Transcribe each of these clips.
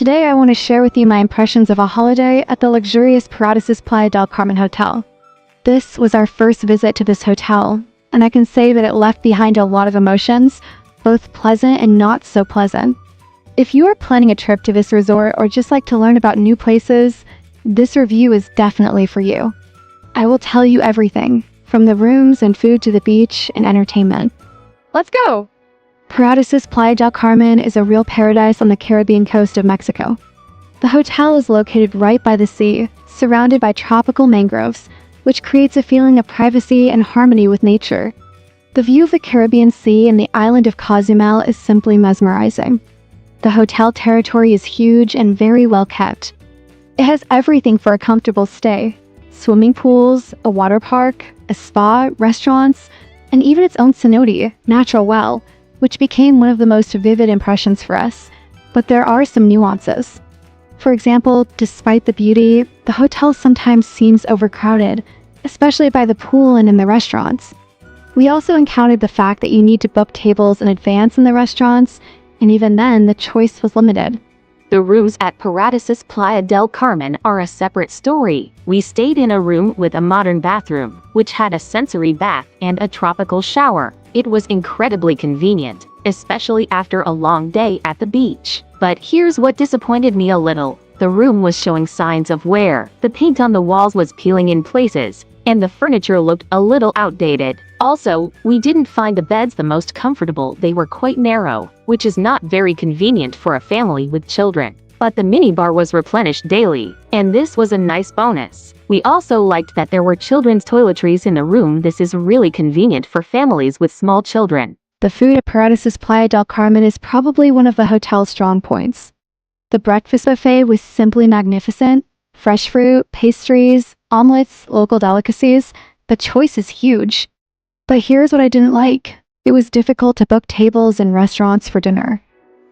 Today I want to share with you my impressions of a holiday at the luxurious Paradisus Playa del Carmen hotel. This was our first visit to this hotel, and I can say that it left behind a lot of emotions, both pleasant and not so pleasant. If you are planning a trip to this resort or just like to learn about new places, this review is definitely for you. I will tell you everything, from the rooms and food to the beach and entertainment. Let's go! Paradisus Playa del Carmen is a real paradise on the Caribbean coast of Mexico. The hotel is located right by the sea, surrounded by tropical mangroves, which creates a feeling of privacy and harmony with nature. The view of the Caribbean Sea and the island of Cozumel is simply mesmerizing. The hotel territory is huge and very well kept. It has everything for a comfortable stay: swimming pools, a water park, a spa, restaurants, and even its own cenote, natural well, which became one of the most vivid impressions for us. But there are some nuances. For example, despite the beauty, the hotel sometimes seems overcrowded, especially by the pool and in the restaurants. We also encountered the fact that you need to book tables in advance in the restaurants, and even then, the choice was limited. The rooms at Paradisus Playa del Carmen are a separate story. We stayed in a room with a modern bathroom, which had a sensory bath and a tropical shower. It was incredibly convenient, especially after a long day at the beach. But here's what disappointed me a little. The room was showing signs of wear. The paint on the walls was peeling in places, and the furniture looked a little outdated. Also, we didn't find the beds the most comfortable. They were quite narrow, which is not very convenient for a family with children. But the minibar was replenished daily, and this was a nice bonus. We also liked that there were children's toiletries in the room. This is really convenient for families with small children. The food at Paradisus Playa del Carmen is probably one of the hotel's strong points. The breakfast buffet was simply magnificent. Fresh fruit, pastries, omelets, local delicacies. The choice is huge. But here's what I didn't like. It was difficult to book tables in restaurants for dinner.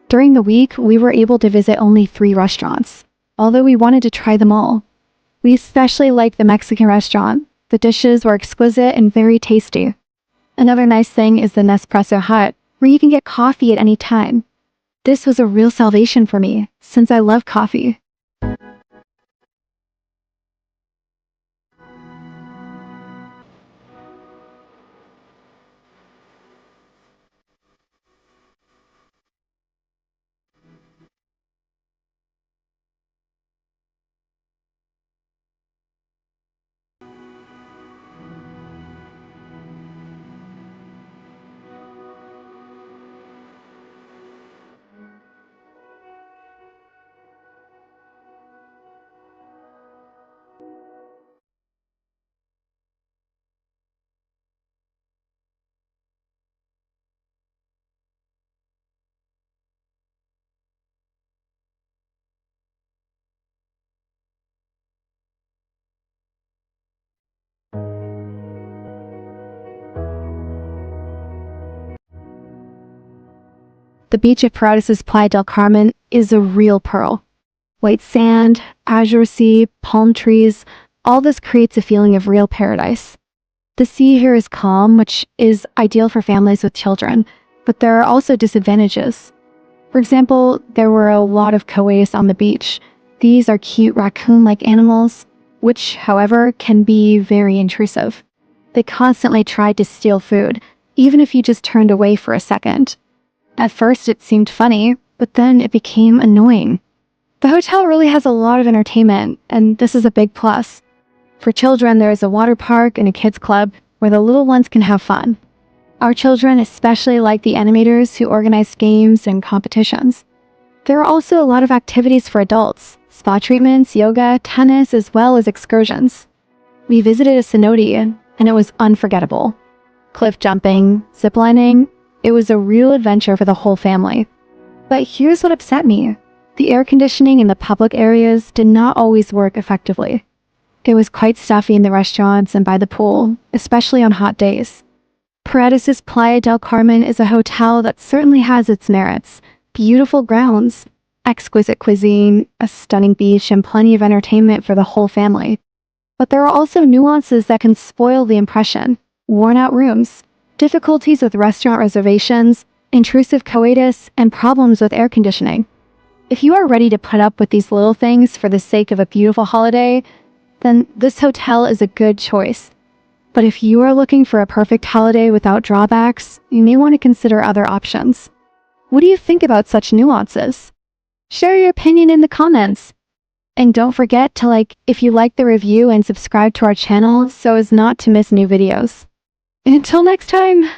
During the week, we were able to visit only 3 restaurants, although we wanted to try them all. We especially liked the Mexican restaurant. The dishes were exquisite and very tasty. Another nice thing is the Nespresso hut, where you can get coffee at any time. This was a real salvation for me, since I love coffee. The beach of Paradisus Playa del Carmen is a real pearl. White sand, azure sea, palm trees, all this creates a feeling of real paradise. The sea here is calm, which is ideal for families with children, but there are also disadvantages. For example, there were a lot of coatis on the beach. These are cute raccoon-like animals, which, however, can be very intrusive. They constantly tried to steal food, even if you just turned away for a second. At first it seemed funny, but then it became annoying. The hotel really has a lot of entertainment, and this is a big plus. For children, there is a water park and a kids club where the little ones can have fun. Our children especially like the animators who organize games and competitions. There are also a lot of activities for adults: spa treatments, yoga, tennis, as well as excursions. We visited a cenote, and it was unforgettable. Cliff jumping, ziplining. It was a real adventure for the whole family. But here's what upset me. The air conditioning in the public areas did not always work effectively. It was quite stuffy in the restaurants and by the pool, especially on hot days. Paradisus Playa del Carmen is a hotel that certainly has its merits. Beautiful grounds, exquisite cuisine, a stunning beach, and plenty of entertainment for the whole family. But there are also nuances that can spoil the impression. Worn-out rooms, difficulties with restaurant reservations, intrusive coitus, and problems with air conditioning. If you are ready to put up with these little things for the sake of a beautiful holiday, then this hotel is a good choice. But if you are looking for a perfect holiday without drawbacks, you may want to consider other options. What do you think about such nuances? Share your opinion in the comments. And don't forget to like if you like the review and subscribe to our channel so as not to miss new videos. Until next time!